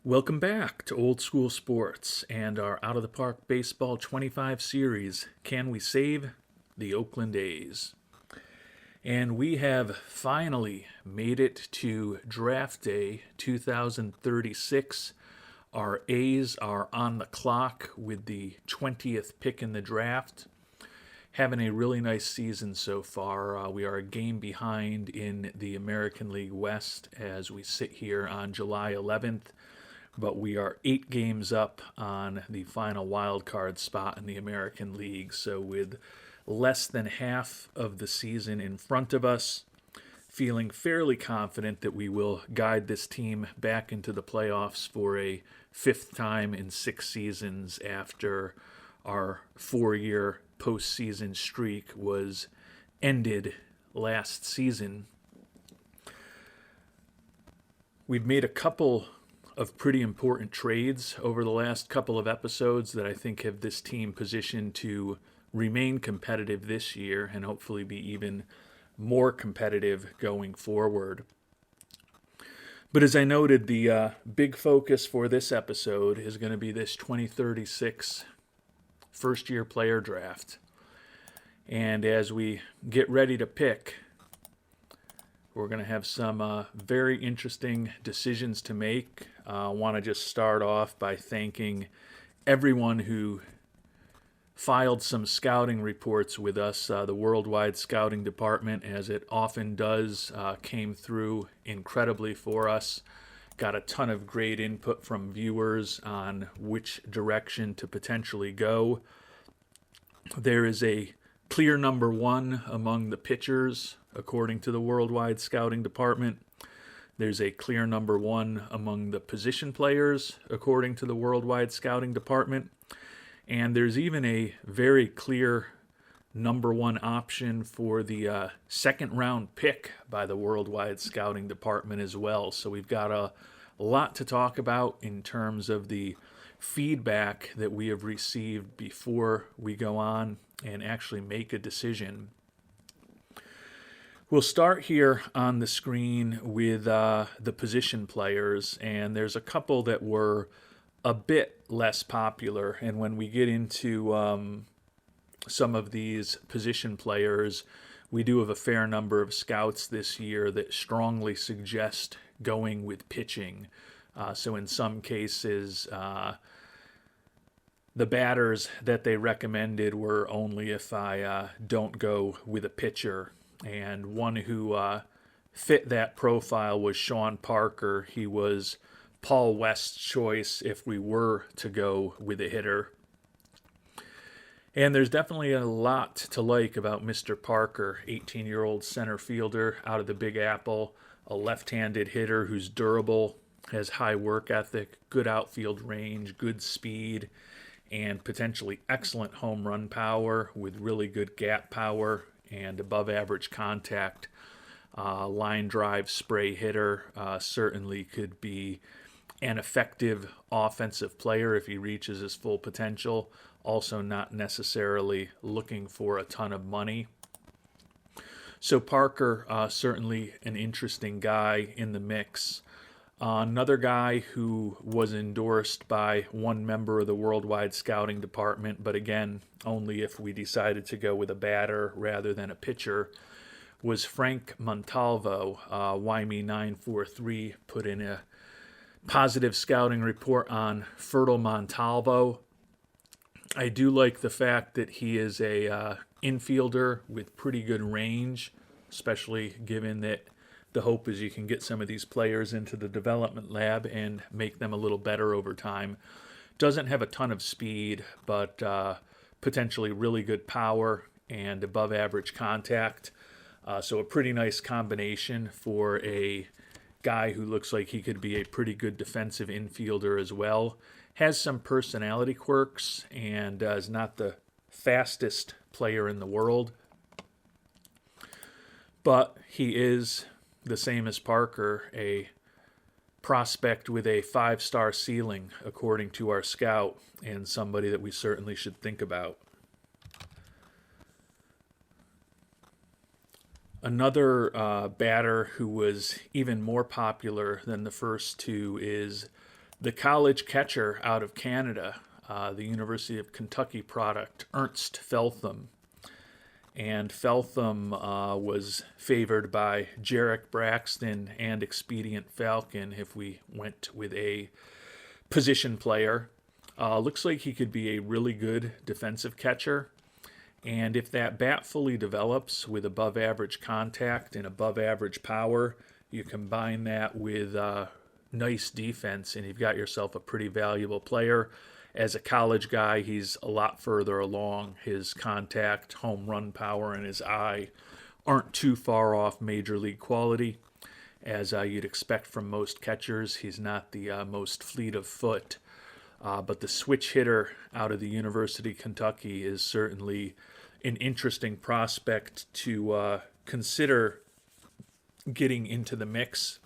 Welcome back to Old School Sports and our Out of the Park Baseball 25 series, Can We Save the Oakland A's? And we have finally made it to Draft Day 2036. Our A's are on the clock with the 20th pick in the draft. Having a really nice season so far. We are a game behind in the American League West as we sit here on July 11th, but we are 8 games up on the final wild card spot in the American League. So with less than half of the season in front of us, feeling fairly confident that we will guide this team back into the playoffs for a fifth time in 6 seasons after our 4-year postseason streak was ended last season. We've made a couple of pretty important trades over the last couple of episodes that I think have this team positioned to remain competitive this year and hopefully be even more competitive going forward. But as I noted, the big focus for this episode is going to be this 2036 first-year player draft. And as we get ready to pick, we're going to have some very interesting decisions to make. I want to just start off by thanking everyone who filed some scouting reports with us. The Worldwide Scouting Department, as it often does, came through incredibly for us. Got a ton of great input from viewers on which direction to potentially go. There is a clear number one among the pitchers, according to the Worldwide Scouting Department. There's a clear number one among the position players, according to the Worldwide Scouting Department. And there's even a very clear number one option for the second round pick by the Worldwide Scouting Department as well. So we've got a lot to talk about in terms of the feedback that we have received before we go on and actually make a decision. We'll start here on the screen with the position players, and there's a couple that were a bit less popular. And when we get into some of these position players, we do have a fair number of scouts this year that strongly suggest going with pitching. So in some cases, the batters that they recommended were only if I don't go with a pitcher. And one who fit that profile was Sean Parker. He was Paul West's choice if we were to go with a hitter. And there's definitely a lot to like about Mr. Parker, 18-year-old center fielder out of the Big Apple, a left-handed hitter who's durable, has high work ethic, good outfield range, good speed, and potentially excellent home run power with really good gap power and above average contact. Line drive spray hitter, certainly could be an effective offensive player if he reaches his full potential. Also not necessarily looking for a ton of money. So Parker, certainly an interesting guy in the mix. Another guy who was endorsed by one member of the Worldwide Scouting Department, but again, only if we decided to go with a batter rather than a pitcher, was Frank Montalvo. Wyme943 put in a positive scouting report on Fertile Montalvo. I do like the fact that he is a infielder with pretty good range, especially given that the hope is you can get some of these players into the development lab and make them a little better over time. Doesn't have a ton of speed, but potentially really good power and above average contact. So a pretty nice combination for a guy who looks like he could be a pretty good defensive infielder as well. Has some personality quirks and is not the fastest player in the world. But he is the same as Parker, a prospect with a 5-star ceiling, according to our scout, and somebody that we certainly should think about. Another batter who was even more popular than the first two is The college catcher out of Canada, the University of Kentucky product, Ernst Feltham. And Feltham was favored by Jarek Braxton and Expedient Falcon if we went with a position player. Looks like he could be a really good defensive catcher. And if that bat fully develops with above average contact and above average power, you combine that with nice defense, and you've got yourself a pretty valuable player. As a college guy, he's a lot further along. His contact, home run power, and his eye aren't too far off major league quality, as you'd expect from most catchers. He's not the most fleet of foot, but the switch hitter out of the University of Kentucky is certainly an interesting prospect to consider getting into the mix.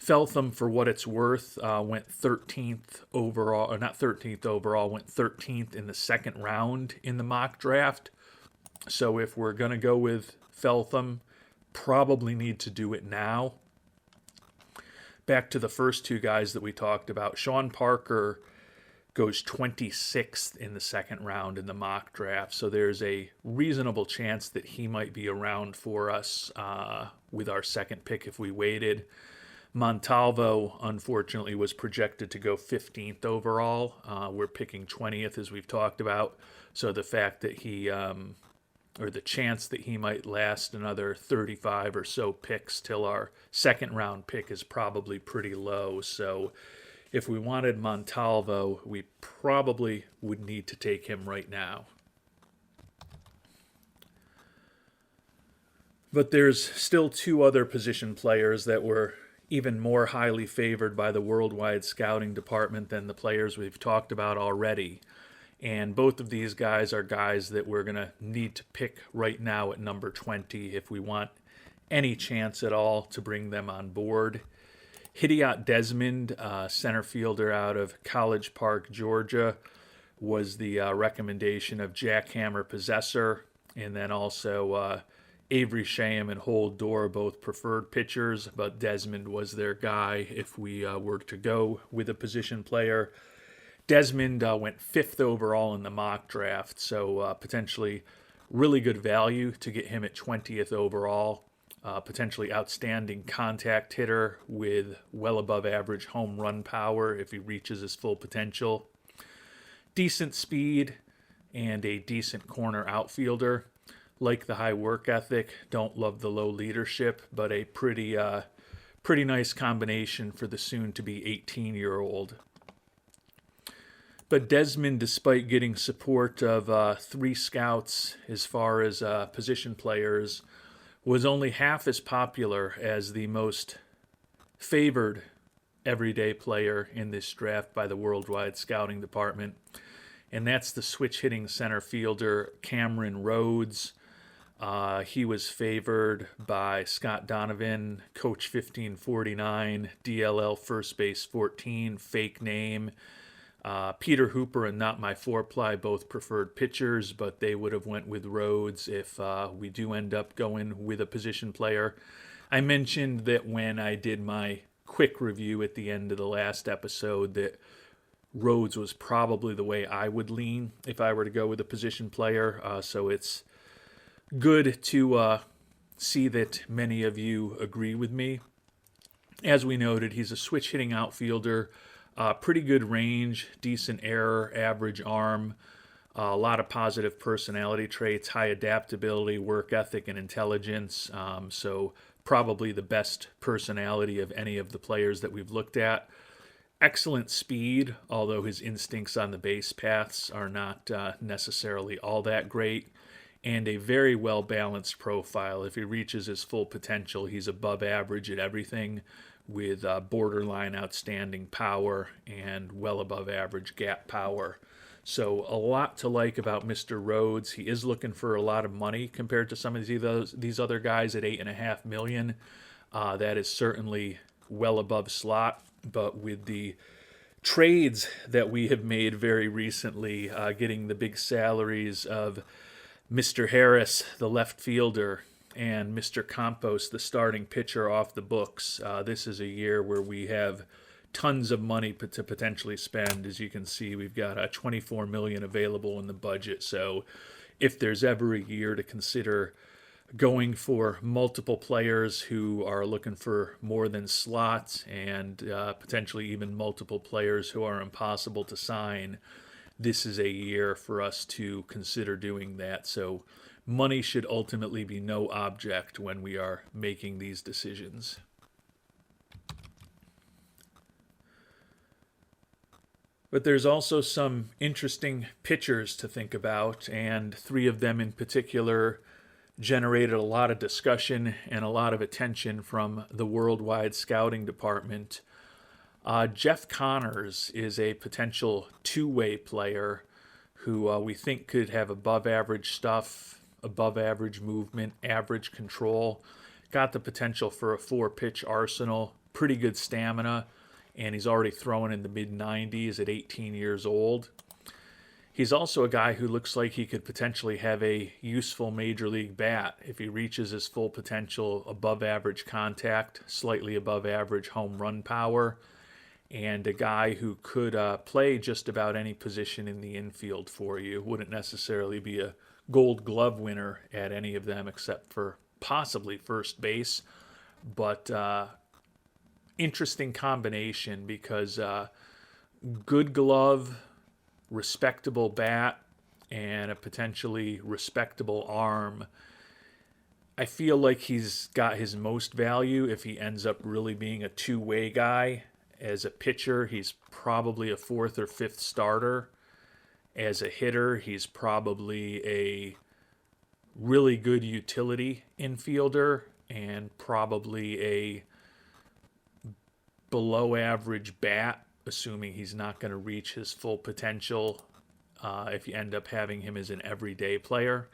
Feltham, for what it's worth, went 13th overall, or not 13th overall, went 13th in the second round in the mock draft. So if we're going to go with Feltham, probably need to do it now. Back to the first two guys that we talked about. Sean Parker goes 26th in the second round in the mock draft. So there's a reasonable chance that he might be around for us with our second pick if we waited. Montalvo, unfortunately, was projected to go 15th overall. We're picking 20th, as we've talked about. So the fact that he, or the chance that he might last another 35 or so picks till our second round pick is probably pretty low. So if we wanted Montalvo, we probably would need to take him right now. But there's still two other position players that were even more highly favored by the worldwide scouting department than the players we've talked about already. And both of these guys are guys that we're going to need to pick right now at number 20 if we want any chance at all to bring them on board. Hidiot Desmond, center fielder out of College Park, Georgia, was the recommendation of Jackhammer Possessor, and then also Avery Sham and Hold Door, both preferred pitchers, but Desmond was their guy if we were to go with a position player. Desmond went 5th overall in the mock draft, so potentially really good value to get him at 20th overall. Potentially outstanding contact hitter with well above average home run power if he reaches his full potential. Decent speed and a decent corner outfielder. Like the high work ethic, don't love the low leadership, but a pretty nice combination for the soon-to-be 18-year-old. But Desmond, despite getting support of 3 scouts as far as position players, was only half as popular as the most favored everyday player in this draft by the worldwide scouting department, and that's the switch-hitting center fielder Cameron Rhodes. He was favored by Scott Donovan, Coach 1549, DLL First Base 14, fake name. Peter Hooper and Not My Four-Ply, both preferred pitchers, but they would have went with Rhodes if we do end up going with a position player. I mentioned that when I did my quick review at the end of the last episode that Rhodes was probably the way I would lean if I were to go with a position player, so it's good to see that many of you agree with me. As we noted, he's a switch-hitting outfielder, pretty good range, decent error, average arm, a lot of positive personality traits, high adaptability, work ethic, and intelligence. So probably the best personality of any of the players that we've looked at. Excellent speed, although his instincts on the base paths are not necessarily all that great. And a very well-balanced profile. If he reaches his full potential, he's above average at everything with borderline outstanding power and well above average gap power. So a lot to like about Mr. Rhodes. He is looking for a lot of money compared to some of these other guys at $8.5 million. That is certainly well above slot, but with the trades that we have made very recently, getting the big salaries of Mr. Harris, the left fielder, and Mr. Campos, the starting pitcher, off the books. This is a year where we have tons of money to potentially spend. As you can see, we've got $24 million available in the budget. So if there's ever a year to consider going for multiple players who are looking for more than slots, and potentially even multiple players who are impossible to sign, this is a year for us to consider doing that. So money should ultimately be no object when we are making these decisions. But there's also some interesting pitchers to think about, and three of them in particular generated a lot of discussion and a lot of attention from the worldwide scouting department. Jeff Connors is a potential two-way player who we think could have above average stuff, above average movement, average control, got the potential for a 4-pitch arsenal, pretty good stamina, and he's already throwing in the mid-90s at 18 years old. He's also a guy who looks like he could potentially have a useful major league bat if he reaches his full potential: above average contact, slightly above average home run power, and a guy who could play just about any position in the infield for you. Wouldn't necessarily be a Gold Glove winner at any of them except for possibly first base, but interesting combination because good glove, respectable bat, and a potentially respectable arm. I feel like he's got his most value if he ends up really being a two-way guy. As a pitcher, he's probably a 4th or 5th starter. As a hitter, he's probably a really good utility infielder and probably a below average bat, assuming he's not going to reach his full potential if you end up having him as an everyday player.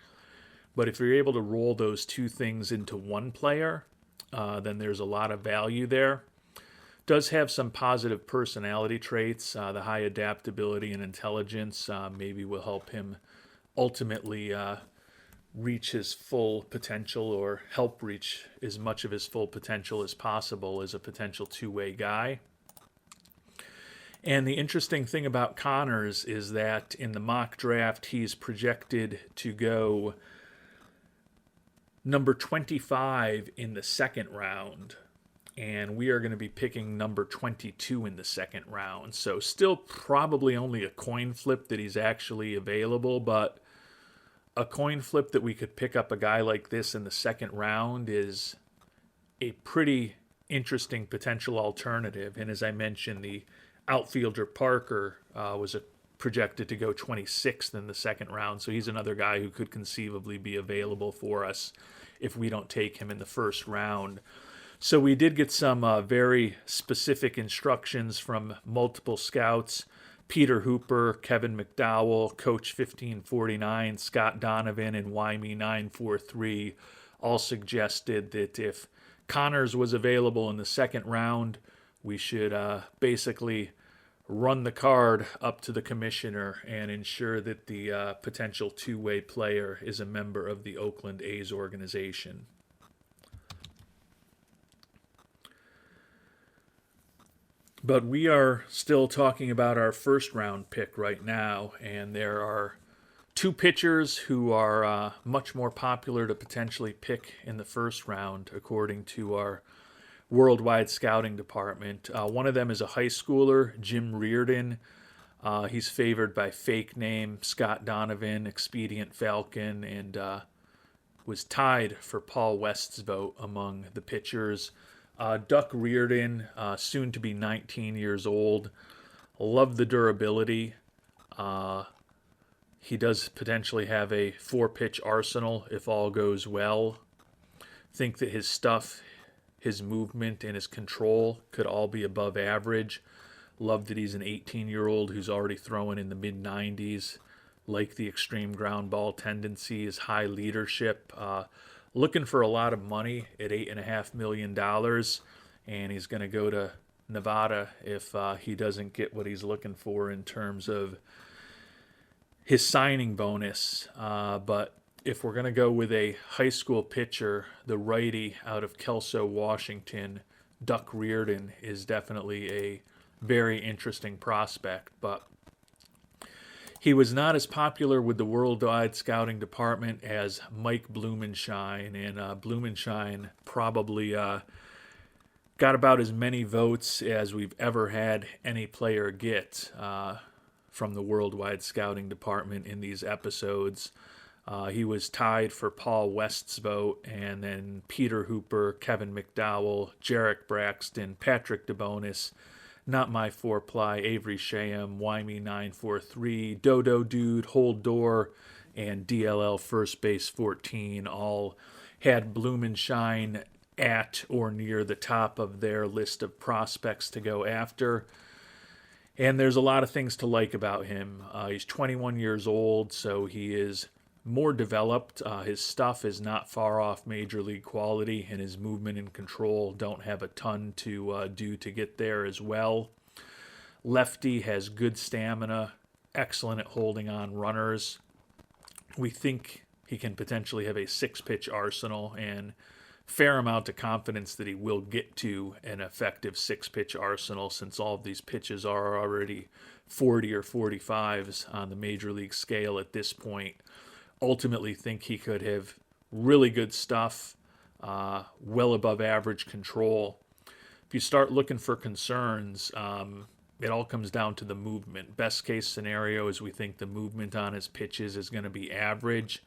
But if you're able to roll those two things into one player, then there's a lot of value there. Does have some positive personality traits. The high adaptability and intelligence maybe will help him ultimately reach his full potential, or help reach as much of his full potential as possible as a potential two-way guy. And the interesting thing about Connors is that in the mock draft, he's projected to go number 25 in the second round. And we are going to be picking number 22 in the second round. So still probably only a coin flip that he's actually available, but a coin flip that we could pick up a guy like this in the second round is a pretty interesting potential alternative. And as I mentioned, the outfielder Parker was projected to go 26th in the second round. So he's another guy who could conceivably be available for us if we don't take him in the first round. So we did get some very specific instructions from multiple scouts. Peter Hooper, Kevin McDowell, Coach 1549, Scott Donovan, and Wyme943 all suggested that if Connors was available in the second round, we should basically run the card up to the commissioner and ensure that the potential two-way player is a member of the Oakland A's organization. But we are still talking about our first round pick right now, and there are two pitchers who are much more popular to potentially pick in the first round, according to our worldwide scouting department. One of them is a high schooler, Jim Reardon. He's favored by Fake Name, Scott Donovan, Expedient Falcon, and was tied for Paul West's vote among the pitchers. Duck Reardon, soon to be 19 years old. Love the durability. He does potentially have a 4-pitch arsenal if all goes well. Think that his stuff, his movement, and his control could all be above average. Love that he's an 18-year-old who's already throwing in the mid-90s. Like the extreme ground ball tendency, his high leadership. Looking for a lot of money at $8.5 million, and he's going to go to Nevada if he doesn't get what he's looking for in terms of his signing bonus. But if we're going to go with a high school pitcher, the righty out of Kelso, Washington, Duck Reardon is definitely a very interesting prospect. But he was not as popular with the worldwide scouting department as Mike Blumenschein, and Blumenschein probably got about as many votes as we've ever had any player get from the worldwide scouting department in these episodes. He was tied for Paul West's vote, and then Peter Hooper, Kevin McDowell, Jarek Braxton, Patrick DeBonis, Not My Four Ply, Avery Shaham, Wymie943, Dodo Dude, Hold Door, and DLL First Base 14 all had Blumenschein at or near the top of their list of prospects to go after. And there's a lot of things to like about him. He's 21 years old, so he is more developed. His stuff is not far off major league quality, and his movement and control don't have a ton to do to get there as well. Lefty has good stamina, excellent at holding on runners. We think he can potentially have a 6-pitch arsenal, and fair amount of confidence that he will get to an effective 6-pitch arsenal, since all of these pitches are already 40 or 45s on the major league scale at this point. Ultimately think he could have really good stuff, well above average control. If you start looking for concerns, it all comes down to the movement. Best case scenario is we think the movement on his pitches is going to be average.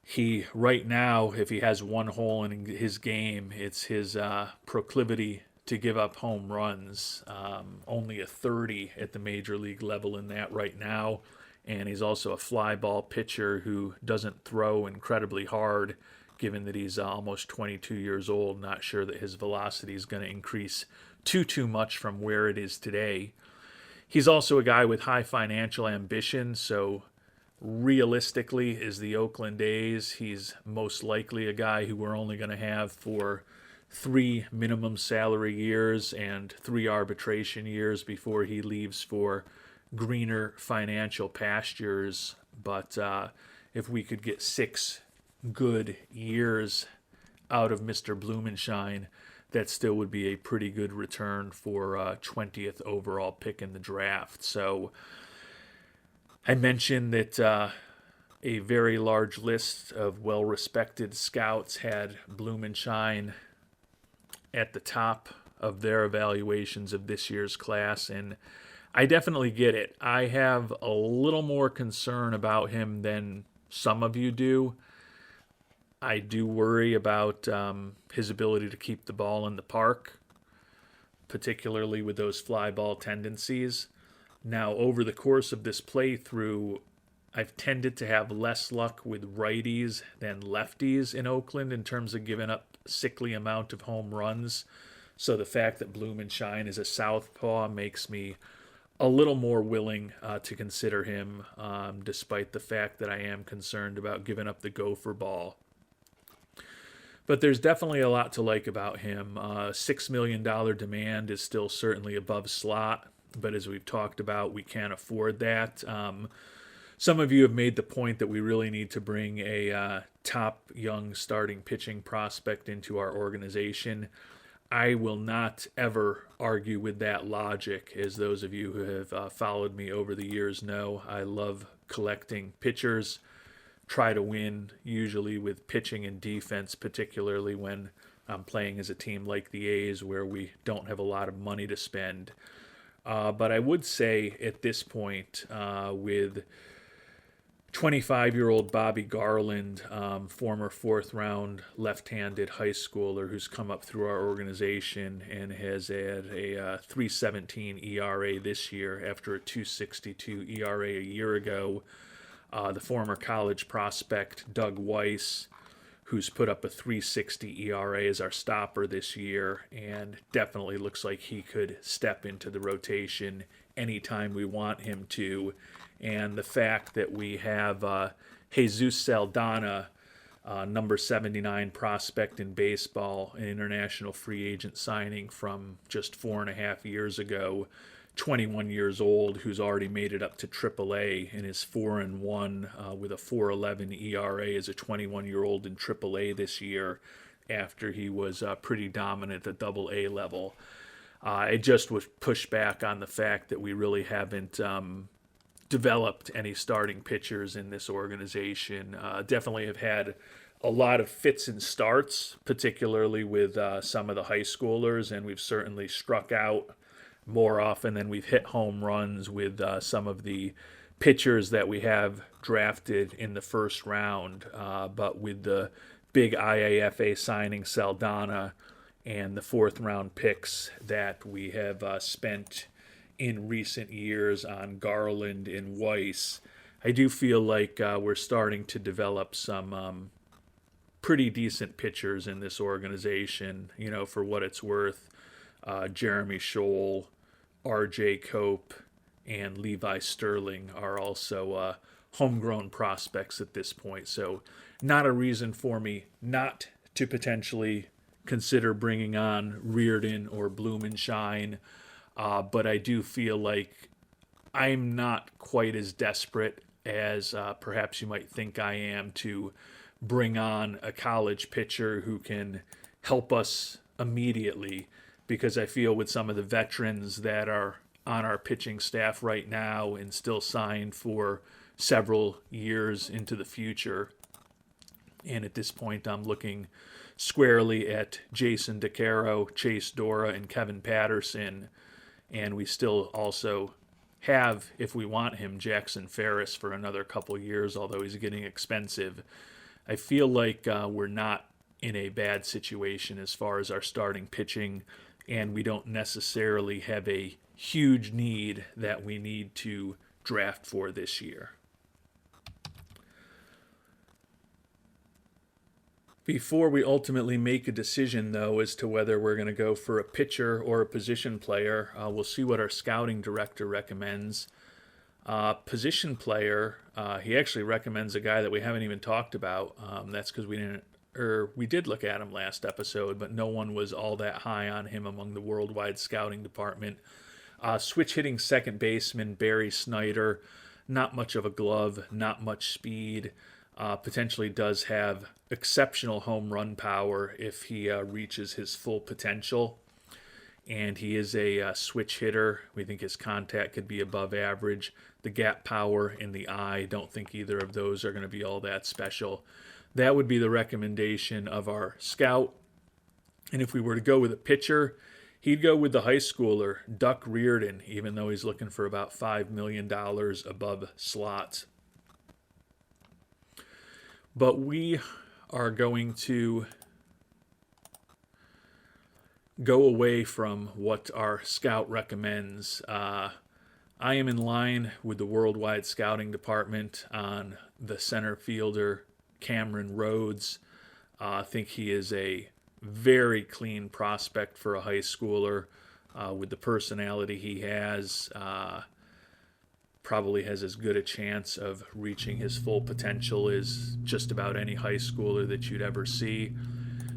He, right now, if he has one hole in his game, it's his proclivity to give up home runs. Only a 30 at the major league level in that right now. And he's also a fly ball pitcher who doesn't throw incredibly hard, given that he's almost 22 years old. Not sure that his velocity is going to increase too much from where it is today. He's also a guy with high financial ambition, so realistically, is the Oakland A's, he's most likely a guy who we're only going to have for 3 minimum salary years and 3 arbitration years before he leaves for greener financial pastures. But if we could get 6 good years out of Mr. Blumenschein, that still would be a pretty good return for 20th overall pick in the draft. So I mentioned that a very large list of well-respected scouts had Blumenschein at the top of their evaluations of this year's class, and I definitely get it. I have a little more concern about him than some of you do. I do worry about his ability to keep the ball in the park, particularly with those fly ball tendencies. Now, over the course of this playthrough, I've tended to have less luck with righties than lefties in Oakland in terms of giving up sickly amount of home runs. So the fact that Blumenschein is a southpaw makes me a little more willing to consider him, despite the fact that I am concerned about giving up the gopher ball. But there's definitely a lot to like about him. $6 million demand is still certainly above slot, but as we've talked about, we can't afford that. Some of you have made the point that we really need to bring a top young starting pitching prospect into our organization. I will not ever argue with that logic, as those of you who have followed me over the years know. I love collecting pitchers, try to win, usually with pitching and defense, particularly when I'm playing as a team like the A's where we don't have a lot of money to spend. But I would say at this point, with 25-year-old Bobby Garland, former 4th-round left-handed high schooler who's come up through our organization and has had a 3.17 ERA this year after a 2.62 ERA a year ago. The former college prospect Doug Weiss, who's put up a 3.60 ERA as our stopper this year, and definitely looks like he could step into the rotation anytime we want him to. And the fact that we have Jesus Saldana, number 79 prospect in baseball, an international free agent signing from just 4.5 years ago, 21 years old, who's already made it up to AAA and is 4-1 with a 4.11 ERA as a 21-year-old in AAA this year after he was pretty dominant at the AA level. It just was pushed back on the fact that we really haven't developed any starting pitchers in this organization. Definitely have had a lot of fits and starts, particularly with some of the high schoolers, and we've certainly struck out more often than we've hit home runs with some of the pitchers that we have drafted in the first round. But with the big IAFA signing Saldana and the fourth round picks that we have spent in recent years on Garland and Weiss, I do feel like we're starting to develop some pretty decent pitchers in this organization. You know, for what it's worth, Jeremy Scholl, R.J. Cope, and Levi Sterling are also homegrown prospects at this point. So not a reason for me not to potentially consider bringing on Reardon or Blumenshine, but I do feel like I'm not quite as desperate as perhaps you might think I am to bring on a college pitcher who can help us immediately, because I feel with some of the veterans that are on our pitching staff right now and still signed for several years into the future, and at this point I'm looking squarely at Jason DeCaro, Chase Dora, and Kevin Patterson, and we still also have, if we want him, Jackson Ferris for another couple years, although he's getting expensive. I feel like we're not in a bad situation as far as our starting pitching, and we don't necessarily have a huge need that we need to draft for this year. Before we ultimately make a decision, though, as to whether we're going to go for a pitcher or a position player, we'll see what our scouting director recommends. Position player, he actually recommends a guy that we haven't even talked about. That's because we did look at him last episode, but no one was all that high on him among the worldwide scouting department. Switch hitting second baseman Barry Snyder, not much of a glove, not much speed. Potentially does have exceptional home run power if he reaches his full potential. And he is a switch hitter. We think his contact could be above average. The gap power and the eye, don't think either of those are going to be all that special. That would be the recommendation of our scout. And if we were to go with a pitcher, he'd go with the high schooler, Duck Reardon, even though he's looking for about $5 million above slots. But we are going to go away from what our scout recommends. I am in line with the worldwide scouting department on the center fielder, Cameron Rhodes. I think he is a very clean prospect for a high schooler with the personality he has. Probably has as good a chance of reaching his full potential as just about any high schooler that you'd ever see.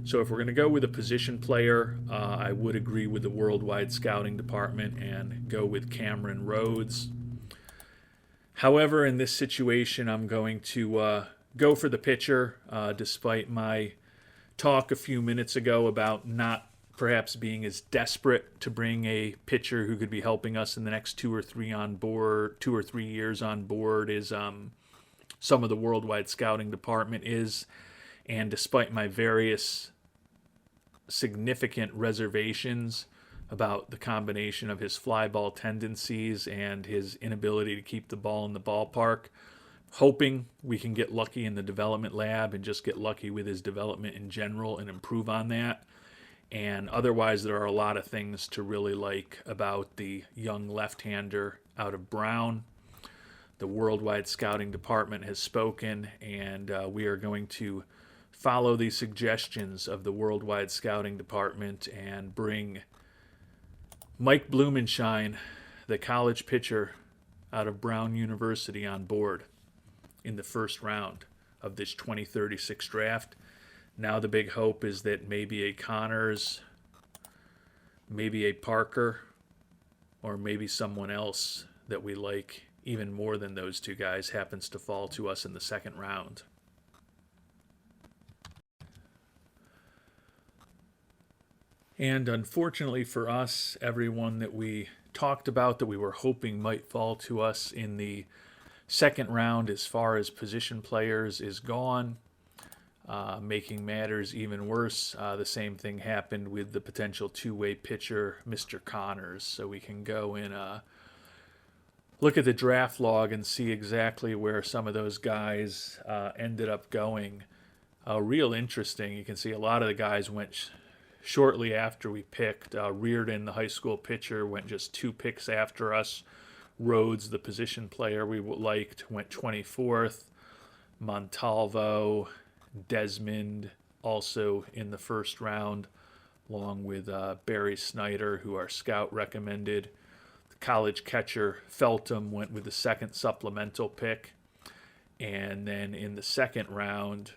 So if we're going to go with a position player, I would agree with the worldwide scouting department and go with Cameron Rhodes. However, in this situation, I'm going to go for the pitcher, despite my talk a few minutes ago about not perhaps being as desperate to bring a pitcher who could be helping us in the next 2 or 3 years on board as some of the worldwide scouting department is. And despite my various significant reservations about the combination of his fly ball tendencies and his inability to keep the ball in the ballpark, hoping we can get lucky in the development lab and just get lucky with his development in general and improve on that. And otherwise, there are a lot of things to really like about the young left-hander out of Brown. The worldwide scouting department has spoken, and we are going to follow the suggestions of the worldwide scouting department and bring Mike Blumenshine, the college pitcher out of Brown University, on board in the first round of this 2036 draft. Now the big hope is that maybe a Connors, maybe a Parker, or maybe someone else that we like even more than those two guys happens to fall to us in the second round. And unfortunately for us, everyone that we talked about that we were hoping might fall to us in the second round as far as position players is gone. Making matters even worse, the same thing happened with the potential two-way pitcher, Mr. Connors. So we can go and look at the draft log and see exactly where some of those guys ended up going. Real interesting. You can see a lot of the guys went shortly after we picked. Reardon, the high school pitcher, went just 2 picks after us. Rhodes, the position player we liked, went 24th. Montalvo, Desmond, also in the first round, along with Barry Snyder, who our scout recommended. The college catcher Feltham went with the second supplemental pick. And then in the second round,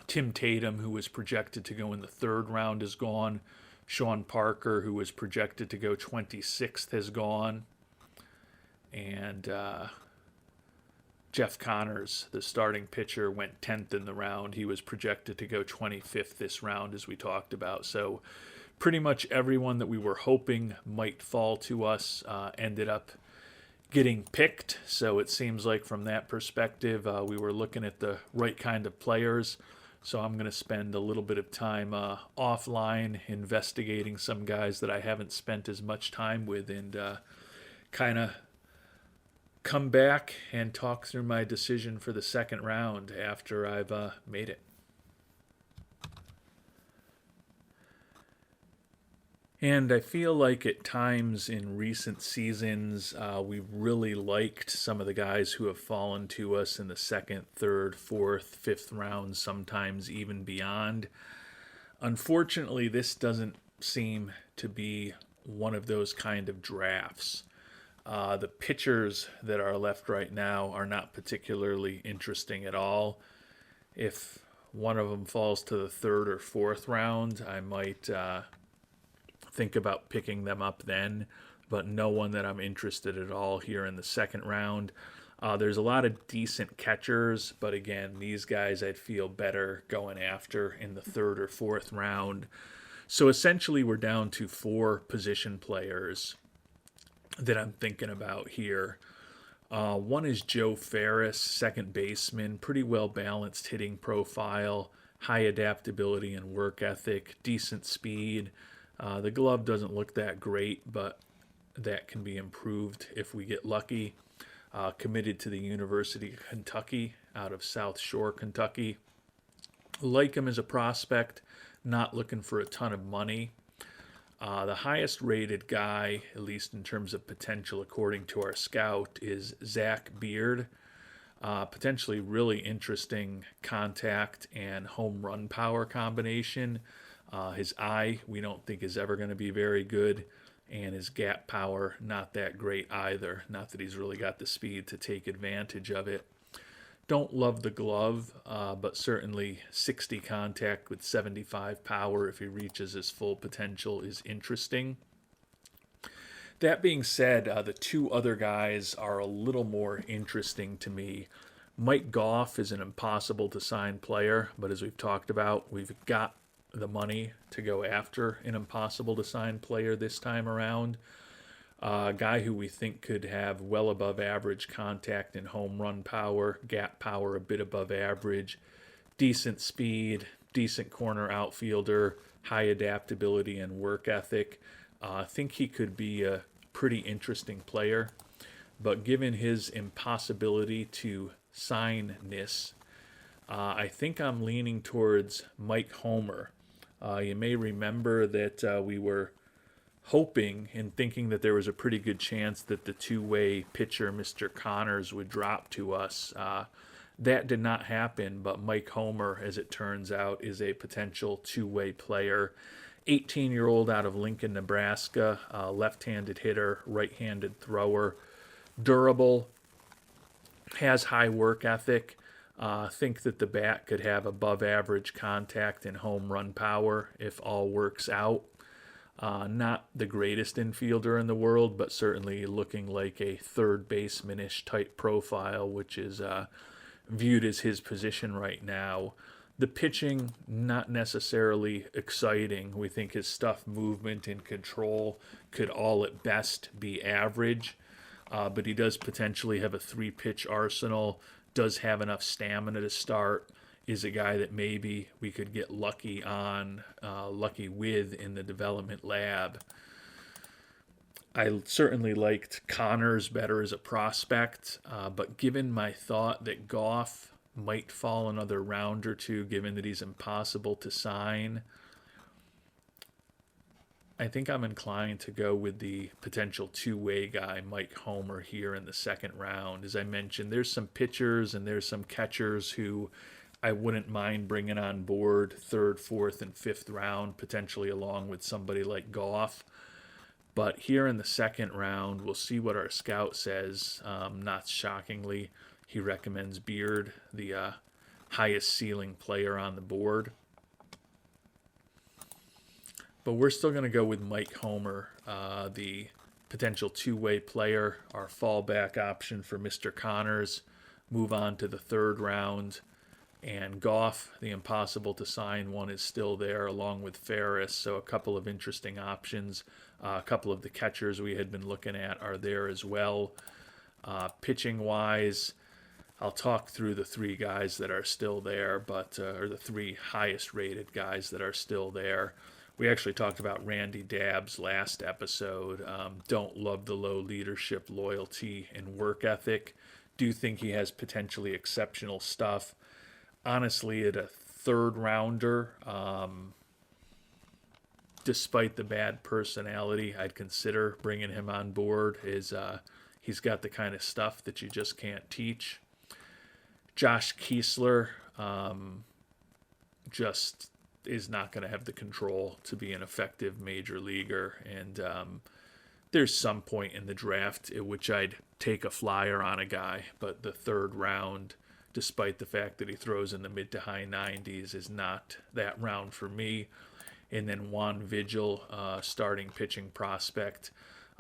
Tim Tatum, who was projected to go in the third round, is gone. Sean Parker, who was projected to go 26th, has gone. And Jeff Connors, the starting pitcher, went 10th in the round. He was projected to go 25th this round, as we talked about. So pretty much everyone that we were hoping might fall to us ended up getting picked. So it seems like from that perspective, we were looking at the right kind of players. So I'm going to spend a little bit of time offline investigating some guys that I haven't spent as much time with, and kind of come back and talk through my decision for the second round after I've made it. And I feel like at times in recent seasons, we've really liked some of the guys who have fallen to us in the second, third, fourth, fifth round, sometimes even beyond. Unfortunately, this doesn't seem to be one of those kind of drafts. The pitchers that are left right now are not particularly interesting at all. If one of them falls to the third or fourth round, I might think about picking them up then, but no one that I'm interested at all here in the second round. There's a lot of decent catchers, but again, these guys I'd feel better going after in the third or fourth round. So essentially, we're down to 4 position players that I'm thinking about here. One is Joe Ferris, second baseman, pretty well balanced hitting profile, high adaptability and work ethic, decent speed. The glove doesn't look that great, but that can be improved if we get lucky. Committed to the University of Kentucky out of South Shore, Kentucky. Like him as a prospect, not looking for a ton of money. The highest rated guy, at least in terms of potential according to our scout, is Zach Beard. Potentially really interesting contact and home run power combination. His eye, we don't think is ever going to be very good, and his gap power, not that great either. Not that he's really got the speed to take advantage of it. Don't love the glove, but certainly 60 contact with 75 power if he reaches his full potential is interesting. That being said, the 2 other guys are a little more interesting to me. Mike Goff is an impossible to sign player, but as we've talked about, we've got the money to go after an impossible to sign player this time around. A guy who we think could have well above average contact and home run power, gap power a bit above average, decent speed, decent corner outfielder, high adaptability and work ethic. I think he could be a pretty interesting player, but given his impossibility to sign-ness, I think I'm leaning towards Mike Homer. You may remember that we were hoping and thinking that there was a pretty good chance that the two-way pitcher, Mr. Connors, would drop to us. That did not happen, but Mike Homer, as it turns out, is a potential two-way player. 18-year-old out of Lincoln, Nebraska, left-handed hitter, right-handed thrower, durable, has high work ethic. Think that the bat could have above average contact and home run power if all works out. Not the greatest infielder in the world, but certainly looking like a third baseman-ish type profile, which is viewed as his position right now. The pitching, not necessarily exciting. We think his stuff, movement, and control could all at best be average. But he does potentially have a three-pitch arsenal, does have enough stamina to start, is a guy that maybe we could get lucky with in the development lab. I certainly liked Connors better as a prospect, but given my thought that Goff might fall another round or two, given that he's impossible to sign, I think I'm inclined to go with the potential two-way guy, Mike Homer, here in the second round. As I mentioned, there's some pitchers and there's some catchers who I wouldn't mind bringing on board third, fourth, and fifth round, potentially along with somebody like Goff. But here in the second round, we'll see what our scout says. Not shockingly, he recommends Beard, the highest ceiling player on the board. But we're still going to go with Mike Homer, the potential two-way player, our fallback option for Mr. Connors. Move on to the third round. And Goff, the impossible to sign one, is still there along with Ferris. So a couple of interesting options. A couple of the catchers we had been looking at are there as well. Pitching-wise, I'll talk through the three guys that are still there, or the three highest-rated guys that are still there. We actually talked about Randy Dabbs last episode. Don't love the low leadership, loyalty, and work ethic. Do think he has potentially exceptional stuff. Honestly, at a third rounder, despite the bad personality, I'd consider bringing him on board. He's got the kind of stuff that you just can't teach. Josh Kiesler just is not going to have the control to be an effective major leaguer. And there's some point in the draft at which I'd take a flyer on a guy, but the third round, despite the fact that he throws in the mid to high 90s, is not that round for me. And then Juan Vigil, starting pitching prospect,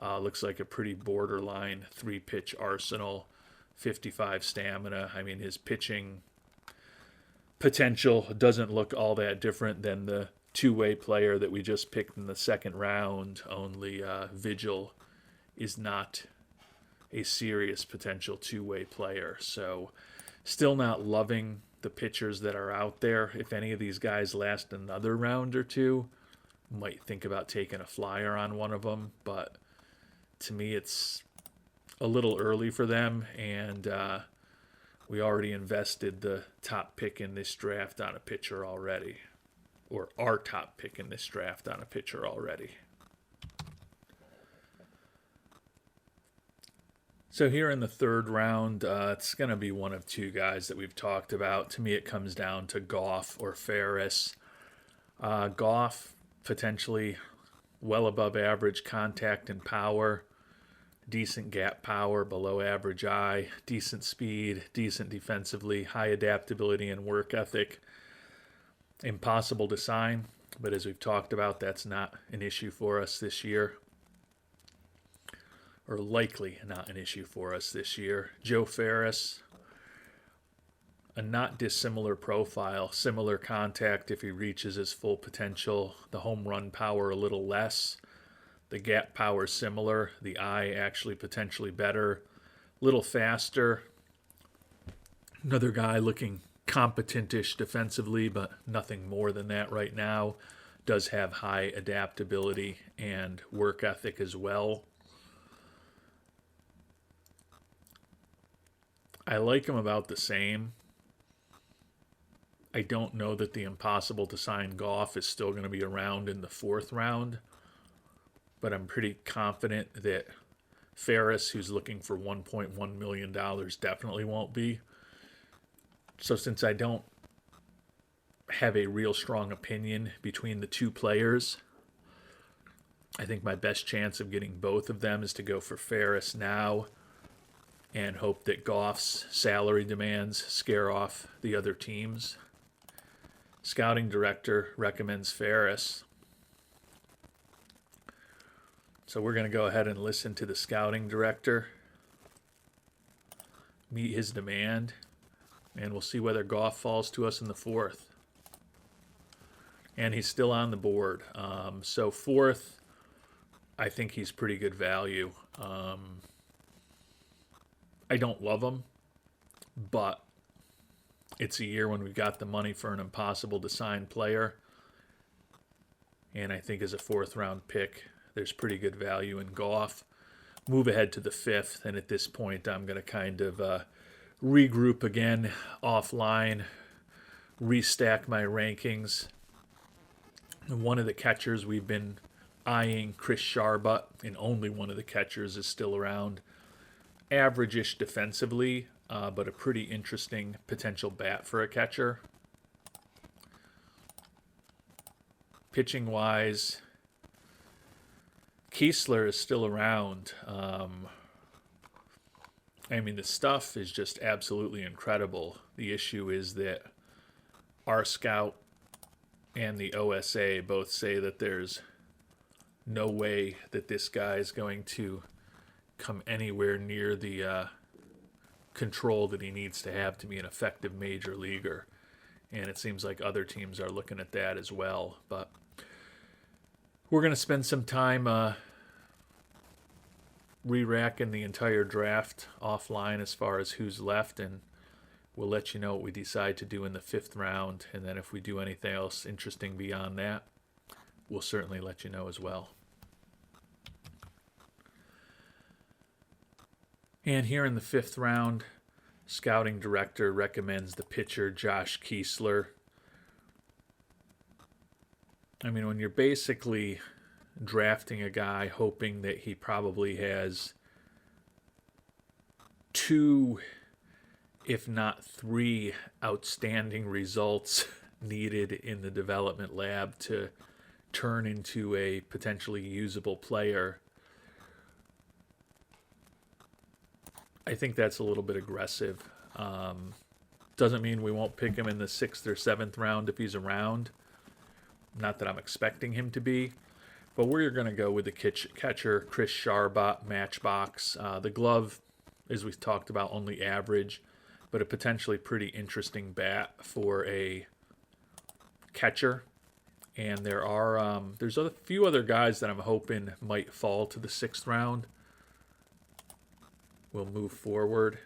looks like a pretty borderline three-pitch arsenal, 55 stamina. I mean, his pitching potential doesn't look all that different than the two-way player that we just picked in the second round, only Vigil is not a serious potential two-way player. So still not loving the pitchers that are out there. If any of these guys last another round or two, might think about taking a flyer on one of them, but to me it's a little early for them, and we already invested the top pick in this draft on a pitcher already, or our top pick in this draft on a pitcher already. So here in the third round, it's going to be one of two guys that we've talked about. To me, it comes down to Goff or Ferris. Goff, potentially well above average contact and power, decent gap power, below average eye, decent speed, decent defensively, high adaptability and work ethic. Impossible to sign, but as we've talked about, that's not an issue for us this year. Or likely not an issue for us this year. Joe Ferris, a not dissimilar profile, similar contact if he reaches his full potential, the home run power a little less, the gap power similar, the eye actually potentially better, little faster. Another guy looking competent-ish defensively, but nothing more than that right now. Does have high adaptability and work ethic as well. I like him about the same. I don't know that the impossible to sign Goff is still going to be around in the fourth round, but I'm pretty confident that Ferris, who's looking for $1.1 million, definitely won't be. So since I don't have a real strong opinion between the two players, I think my best chance of getting both of them is to go for Ferris now and hope that Goff's salary demands scare off the other teams. Scouting director recommends Ferris. So we're going to go ahead and listen to the scouting director, meet his demand, and we'll see whether Goff falls to us in the fourth. and he's still on the board. So fourth, I think he's pretty good value. I don't love him, but it's a year when we've got the money for an impossible to sign player. And I think as a fourth round pick, there's pretty good value in Goff. Move ahead to the fifth, and at this point, I'm going to kind of regroup again offline, restack my rankings. And one of the catchers we've been eyeing, Chris Sharbutt, and only one of the catchers is still around. Average-ish defensively, but a pretty interesting potential bat for a catcher. Pitching-wise, Kiesler is still around. I mean, the stuff is just absolutely incredible. The issue is that our scout and the OSA both say that there's no way that this guy is going to come anywhere near the control that he needs to have to be an effective major leaguer. And it seems like other teams are looking at that as well. But we're going to spend some time re-racking the entire draft offline as far as who's left, and we'll let you know what we decide to do in the fifth round. And then if we do anything else interesting beyond that, we'll certainly let you know as well. And here in the fifth round, scouting director recommends the pitcher Josh Kiesler. I mean, when you're basically drafting a guy hoping that he probably has 2, if not 3, outstanding results needed in the development lab to turn into a potentially usable player, I think that's a little bit aggressive. Doesn't mean we won't pick him in the 6th or 7th round if he's around. Not that I'm expecting him to be. But we're going to go with the catcher, Chris Sharbutt, Matchbox. The glove, as we talked about, only average, but a potentially pretty interesting bat for a catcher. And there's a few other guys that I'm hoping might fall to the 6th round. We'll move forward.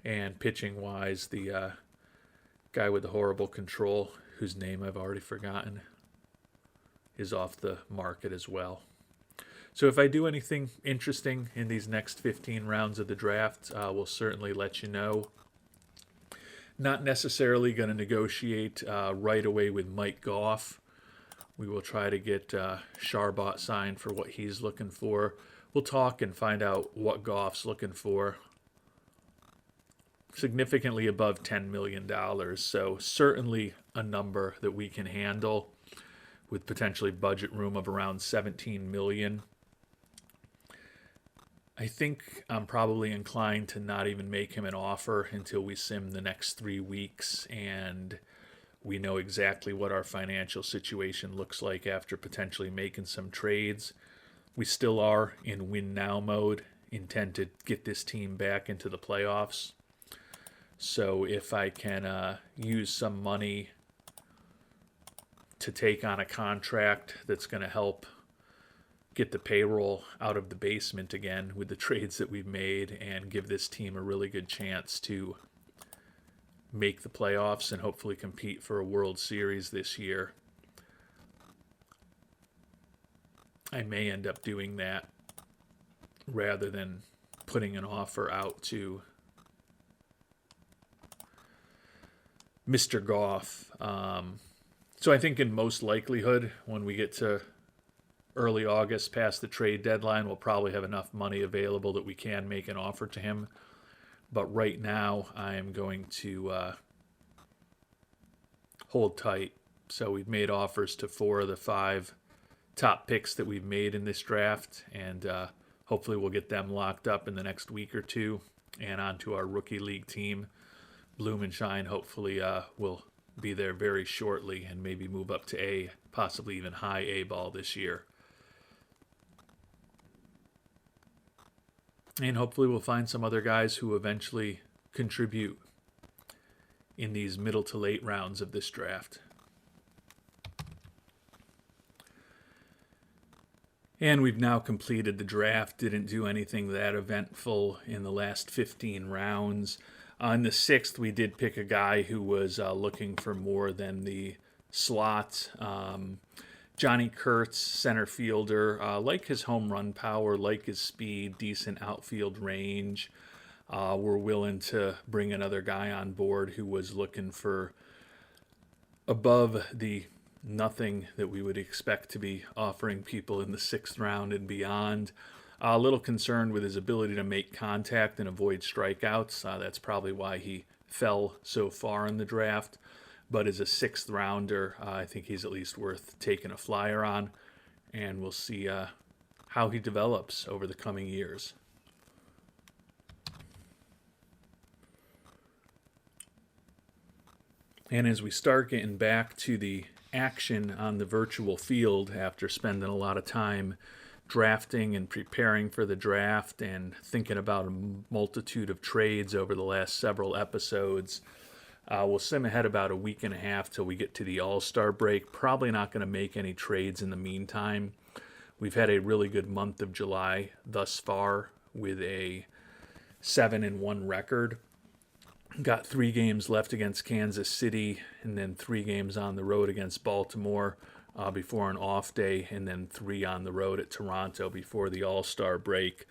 And pitching-wise, the guy with the horrible control, whose name I've already forgotten, is off the market as well. So if I do anything interesting in these next 15 rounds of the draft, we'll certainly let you know. Not necessarily going to negotiate right away with Mike Goff. We will try to get Sharbutt signed for what he's looking for. We'll talk and find out what Goff's looking for. Significantly above $10 million. So certainly a number that we can handle with potentially budget room of around $17 million. I think I'm probably inclined to not even make him an offer until we sim the next 3 weeks and we know exactly what our financial situation looks like after potentially making some trades. We still are in win now mode, intend to get this team back into the playoffs. So if I can use some money to take on a contract that's going to help get the payroll out of the basement again with the trades that we've made and give this team a really good chance to make the playoffs and hopefully compete for a World Series this year, I may end up doing that rather than putting an offer out to Mr. Goff. So I think in most likelihood, when we get to early August past the trade deadline, we'll probably have enough money available that we can make an offer to him. But right now, I am going to hold tight. So we've made offers to 4 of the 5 top picks that we've made in this draft, and hopefully we'll get them locked up in the next week or two and onto our rookie league team. Bloom and Shine hopefully will be there very shortly and maybe move up to A, possibly even high A ball this year. And hopefully we'll find some other guys who eventually contribute in these middle to late rounds of this draft. And we've now completed the draft. Didn't do anything that eventful in the last 15 rounds. In the sixth, we did pick a guy who was looking for more than the slot. Johnny Kurtz, center fielder, like his home run power, like his speed, decent outfield range. We're willing to bring another guy on board who was looking for above the nothing that we would expect to be offering people in the sixth round and beyond. A little concerned with his ability to make contact and avoid strikeouts. That's probably why he fell so far in the draft. But as a sixth rounder, I think he's at least worth taking a flyer on. And we'll see how he develops over the coming years. And as we start getting back to the action on the virtual field after spending a lot of time drafting and preparing for the draft and thinking about a multitude of trades over the last several episodes, we'll sim ahead about a week and a half till we get to the All-Star break. Probably not going to make any trades in the meantime. We've had a really good month of July thus far with a 7-1 record. Got 3 games left against Kansas City, and then 3 games on the road against Baltimore before an off day, and then 3 on the road at Toronto before the All-Star break.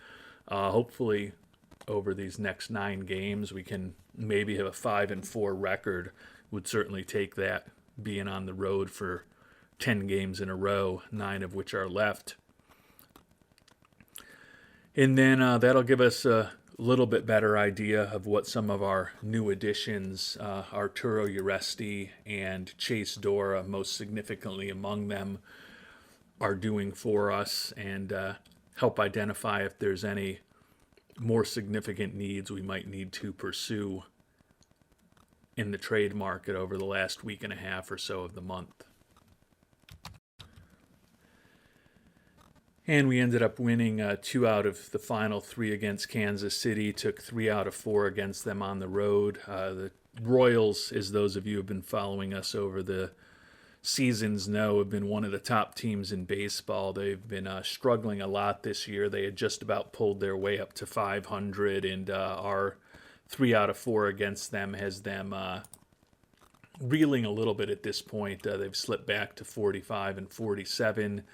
Hopefully, over these next 9 games, we can maybe have a 5-4 record. Would certainly take that, being on the road for 10 games in a row, 9 of which are left. And then that'll give us a little bit better idea of what some of our new additions, Arturo Uresti and Chase Dora, most significantly among them, are doing for us, and help identify if there's any more significant needs we might need to pursue in the trade market over the last week and a half or so of the month. And we ended up winning 2 out of the final 3 against Kansas City, took 3 out of 4 against them on the road. The Royals, as those of you who have been following us over the seasons know, have been one of the top teams in baseball. They've been struggling a lot this year. They had just about pulled their way up to 500, and our 3 out of 4 against them has them reeling a little bit at this point. They've slipped back to 45 and 47.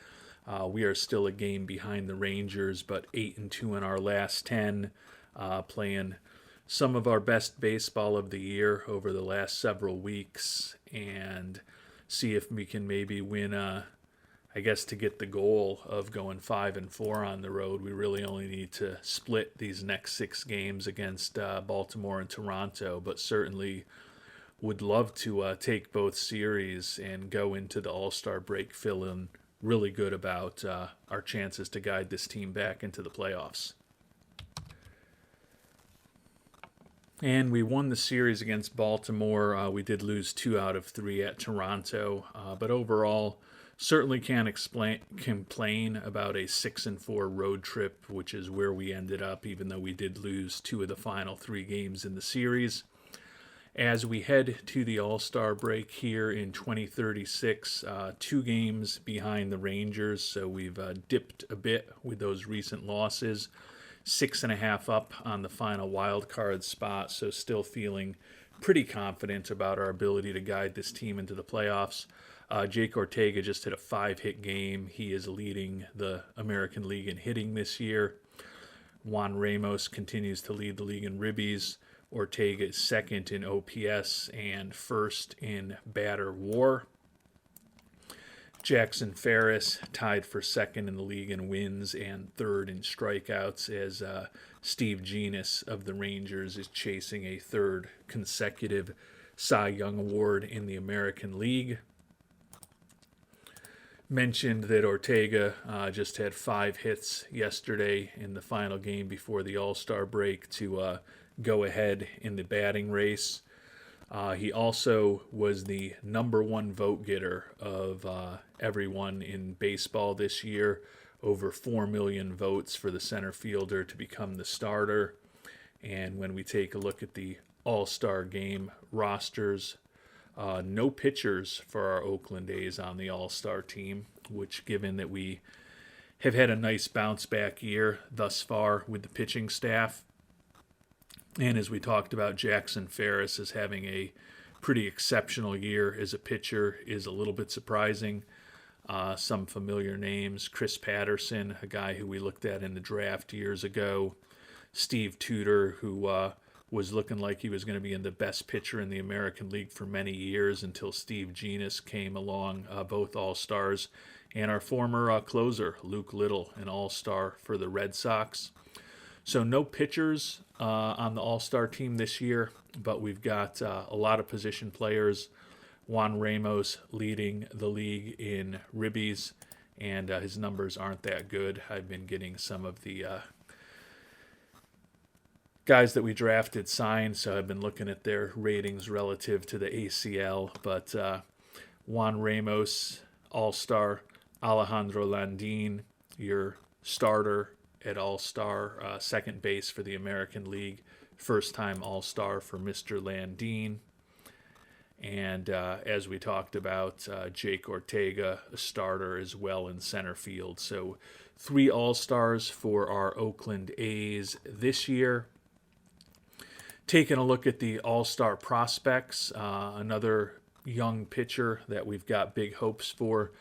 We are still a game behind the Rangers, but 8-2 in our last 10, playing some of our best baseball of the year over the last several weeks, and see if we can maybe win, I guess, to get the goal of going 5-4 on the road. We really only need to split these next 6 games against Baltimore and Toronto, but certainly would love to take both series and go into the All-Star break feeling really good about our chances to guide this team back into the playoffs. And we won the series against Baltimore. We did lose 2 out of 3 at Toronto, but overall, certainly can't complain about a 6-4 road trip, which is where we ended up, even though we did lose 2 of the final 3 games in the series. As we head to the All-Star break here in 2036, 2 games behind the Rangers, so we've dipped a bit with those recent losses. 6.5 up on the final wild card spot, so still feeling pretty confident about our ability to guide this team into the playoffs. Jake Ortega just hit a 5-hit game. He is leading the American League in hitting this year. Juan Ramos continues to lead the league in ribbies. Ortega is second in OPS and first in batter WAR. Jackson Ferris tied for second in the league in wins and third in strikeouts, as Steve Jenas of the Rangers is chasing a 3rd consecutive Cy Young Award in the American League. Mentioned that Ortega just had 5 hits yesterday in the final game before the All-Star break to go ahead in the batting race. He also was the number 1 vote getter of everyone in baseball this year, over 4 million votes for the center fielder to become the starter. And when we take a look at the All-Star game rosters, no pitchers for our Oakland A's on the All-Star team, which, given that we have had a nice bounce back year thus far with the pitching staff, and as we talked about, Jackson Ferris is having a pretty exceptional year as a pitcher is a little bit surprising. Some familiar names: Chris Patterson, a guy who we looked at in the draft years ago; Steve Tudor, who was looking like he was going to be the best pitcher in the American League for many years until Steve Genus came along, both All-Stars; and our former closer, Luke Little, an All-Star for the Red Sox. So no pitchers on the All-Star team this year, but we've got a lot of position players. Juan Ramos leading the league in ribbies, and his numbers aren't that good. I've been getting some of the guys that we drafted signed, so I've been looking at their ratings relative to the ACL. But Juan Ramos, All-Star; Alejandro Landin, your starter at All-Star, second base for the American League, first-time All-Star for Mr. Landin. And as we talked about, Jake Ortega, a starter as well in center field. So 3 All-Stars for our Oakland A's this year. Taking a look at the All-Star prospects, another young pitcher that we've got big hopes for,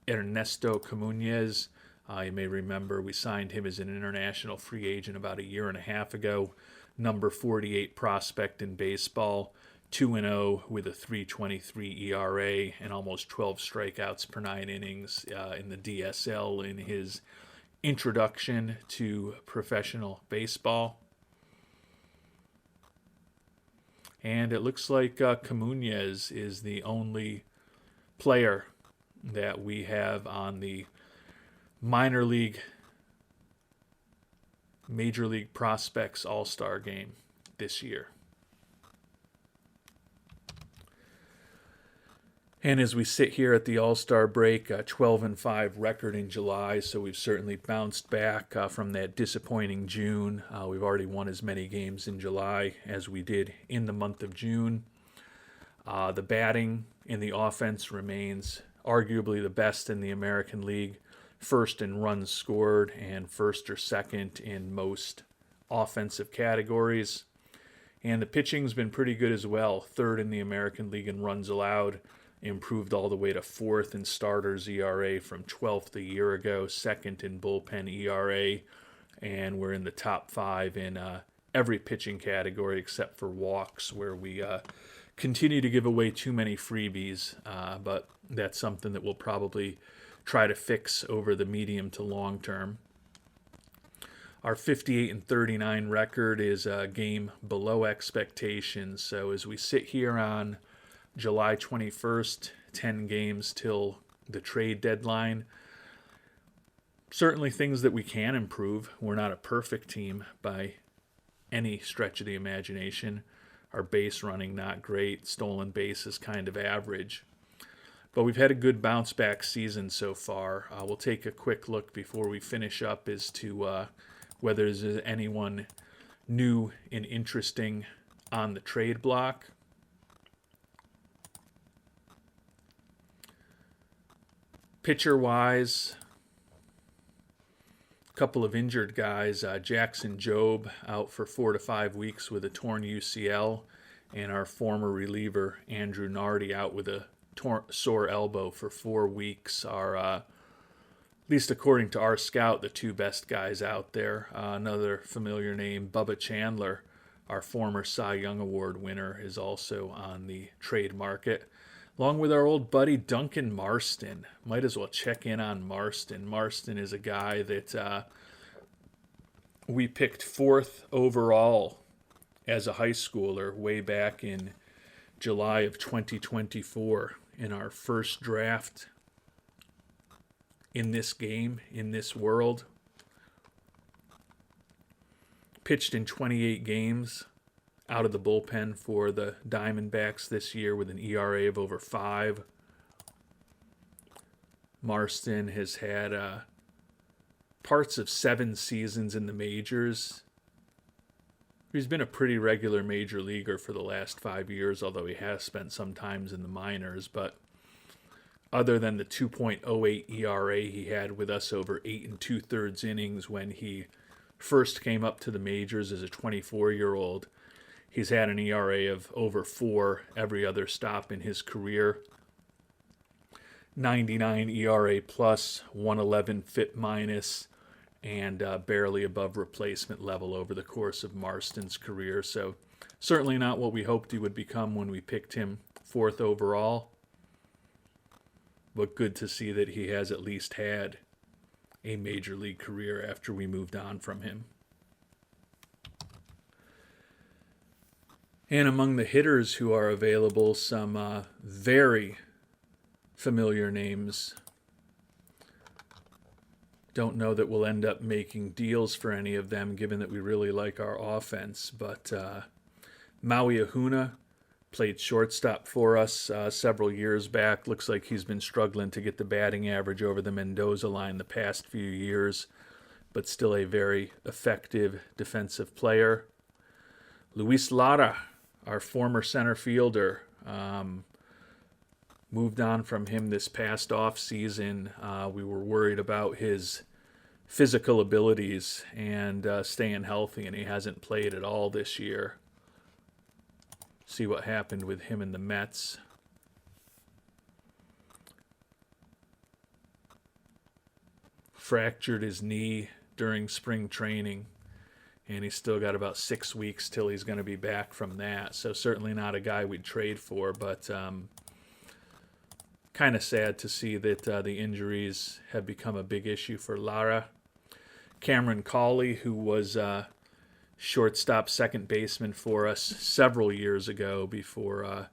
Ernesto Comunez. You may remember we signed him as an international free agent about a year and a half ago. Number 48 prospect in baseball, 2-0 with a 3.23 ERA and almost 12 strikeouts per 9 innings in the DSL in his introduction to professional baseball. And it looks like Comunez is the only player that we have on the minor league, major league prospects All-Star game this year. And as we sit here at the All-Star break, 12-5 record in July, so we've certainly bounced back from that disappointing June. We've already won as many games in July as we did in the month of June. The batting in the offense remains arguably the best in the American League, first in runs scored and first or second in most offensive categories. And the pitching's been pretty good as well, third in the American League in runs allowed, improved all the way to fourth in starters ERA from 12th a year ago, second in bullpen ERA, and we're in the top 5 in every pitching category except for walks, where we continue to give away too many freebies, but that's something that we'll probably try to fix over the medium to long term. Our 58-39 record is a game below expectations, so as we sit here on July 21st, 10 games till the trade deadline. Certainly things that we can improve. We're not a perfect team by any stretch of the imagination. Our base running not great. Stolen base is kind of average. But we've had a good bounce back season so far. We'll take a quick look before we finish up as to whether there's anyone new and interesting on the trade block. Pitcher-wise, a couple of injured guys. Jackson Jobe out for 4 to 5 weeks with a torn UCL, and our former reliever Andrew Nardi out with a sore elbow for 4 weeks. Are, at least according to our scout, the 2 best guys out there. Another familiar name, Bubba Chandler, our former Cy Young Award winner, is also on the trade market, along with our old buddy Duncan Marston. Might as well check in on Marston. Marston is a guy that we picked 4th overall as a high schooler way back in July of 2024 in our first draft in this game, in this world. Pitched in 28 games out of the bullpen for the Diamondbacks this year with an ERA of over 5. Marston has had parts of 7 seasons in the majors. He's been a pretty regular major leaguer for the last 5 years, although he has spent some times in the minors. But other than the 2.08 ERA he had with us over 8 2/3 innings when he first came up to the majors as a 24-year-old, he's had an ERA of over 4 every other stop in his career. 99 ERA plus, 111 FIP minus, and barely above replacement level over the course of Marston's career. So certainly not what we hoped he would become when we picked him 4th overall. But good to see that he has at least had a major league career after we moved on from him. And among the hitters who are available, some very familiar names. Don't know that we'll end up making deals for any of them, given that we really like our offense. But Maui Ahuna played shortstop for us several years back. Looks like he's been struggling to get the batting average over the Mendoza line the past few years, but still a very effective defensive player. Luis Lara, our former center fielder, moved on from him this past off season. We were worried about his physical abilities and staying healthy, and he hasn't played at all this year. See what happened with him and the Mets. Fractured his knee during spring training, and he's still got about 6 weeks till he's going to be back from that. So certainly not a guy we'd trade for, but kind of sad to see that the injuries have become a big issue for Lara. Cameron Cawley, who was shortstop, second baseman for us several years ago before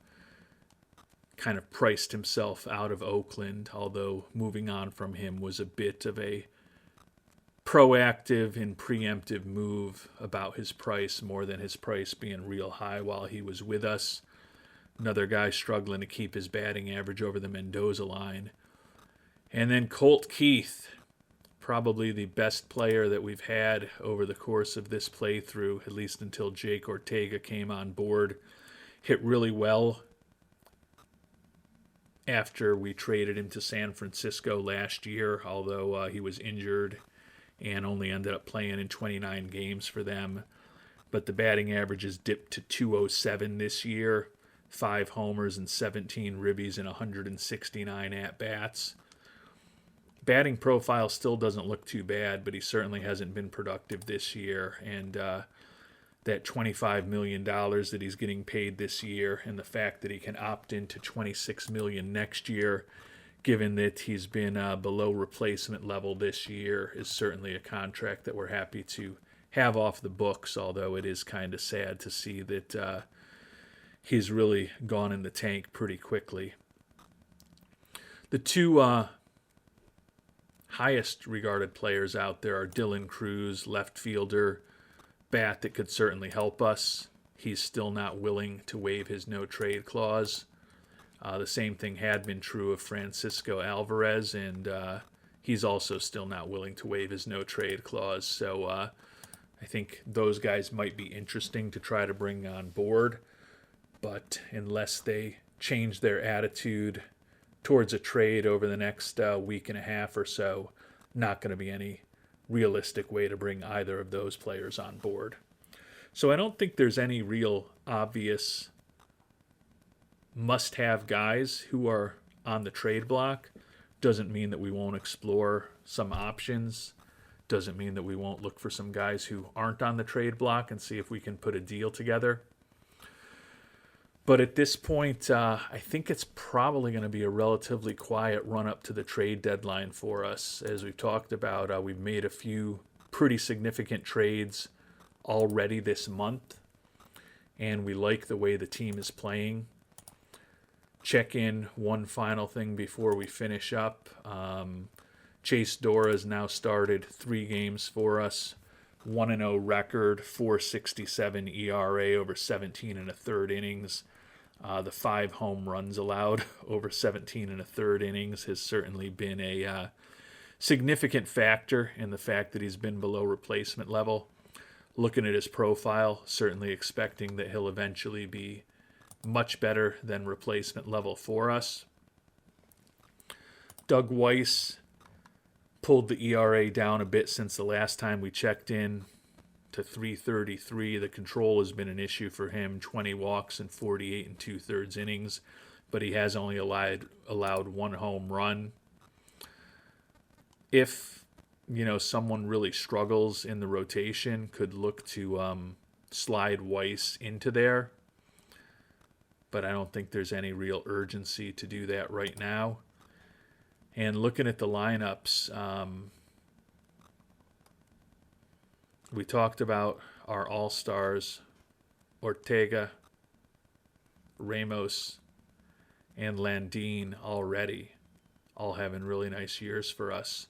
kind of priced himself out of Oakland, although moving on from him was a bit of a proactive and preemptive move about his price, more than his price being real high while he was with us. Another guy struggling to keep his batting average over the Mendoza line. And then Colt Keith, probably the best player that we've had over the course of this playthrough, at least until Jake Ortega came on board. Hit really well after we traded him to San Francisco last year, although he was injured and only ended up playing in 29 games for them. But the batting average has dipped to 207 this year. 5 homers and 17 ribbies in 169 at-bats. Batting profile still doesn't look too bad, but he certainly hasn't been productive this year. And that $25 million that he's getting paid this year, and the fact that he can opt into $26 million next year, given that he's been below replacement level this year, is certainly a contract that we're happy to have off the books, although it is kind of sad to see that he's really gone in the tank pretty quickly. The two highest regarded players out there are Dylan Cruz, left fielder, bat that could certainly help us. He's still not willing to waive his no-trade clause. The same thing had been true of Francisco Alvarez, and he's also still not willing to waive his no-trade clause. So I think those guys might be interesting to try to bring on board. But unless they change their attitude towards a trade over the next week and a half or so, not going to be any realistic way to bring either of those players on board. So I don't think there's any real obvious must-have guys who are on the trade block. Doesn't mean that we won't explore some options. Doesn't mean that we won't look for some guys who aren't on the trade block and see if we can put a deal together. But at this point, I think it's probably going to be a relatively quiet run-up to the trade deadline for us. As we've talked about, we've made a few pretty significant trades already this month, and we like the way the team is playing. Check in one final thing before we finish up. Chase Dora has now started 3 games for us. 1-0 record, 4.67 ERA over 17 1/3 innings. The 5 home runs allowed over 17 1/3 innings has certainly been a significant factor in the fact that he's been below replacement level. Looking at his profile, certainly expecting that he'll eventually be much better than replacement level for us. Doug Weiss pulled the ERA down a bit since the last time we checked in to 3.33. The control has been an issue for him, 20 walks in 48 and 2/3 innings, but he has only allowed one home run. If someone really struggles in the rotation, could look to slide Weiss into there, but I don't think there's any real urgency to do that right now. And looking at the lineups, we talked about our all-stars, Ortega, Ramos, and Landin already, all having really nice years for us.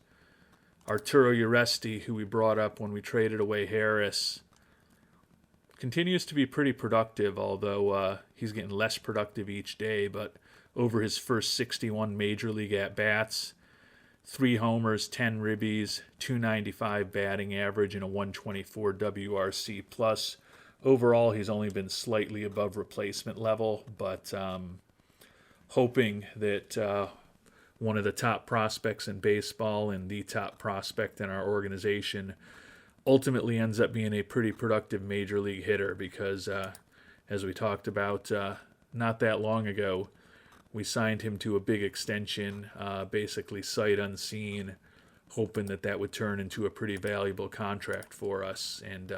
Arturo Uresti, who we brought up when we traded away Harris, continues to be pretty productive, although he's getting less productive each day. But over his first 61 Major League at-bats, 3 homers, 10 ribbies, 295 batting average, and a 124 WRC+. Overall, he's only been slightly above replacement level, but hoping that one of the top prospects in baseball and the top prospect in our organization ultimately ends up being a pretty productive Major League hitter, because as we talked about not that long ago, we signed him to a big extension, basically sight unseen, hoping that would turn into a pretty valuable contract for us. And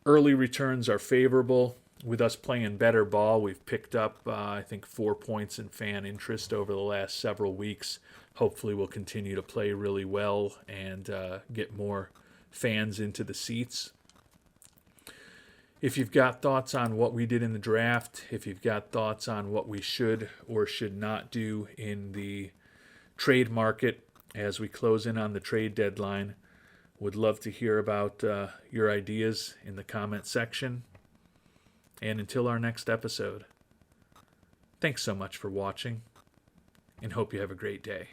early returns are favorable. With us playing better ball, we've picked up, I think, 4 points in fan interest over the last several weeks. Hopefully we'll continue to play really well and get more fans into the seats. If you've got thoughts on what we did in the draft, if you've got thoughts on what we should or should not do in the trade market as we close in on the trade deadline, would love to hear about your ideas in the comment section. And until our next episode, thanks so much for watching, and hope you have a great day.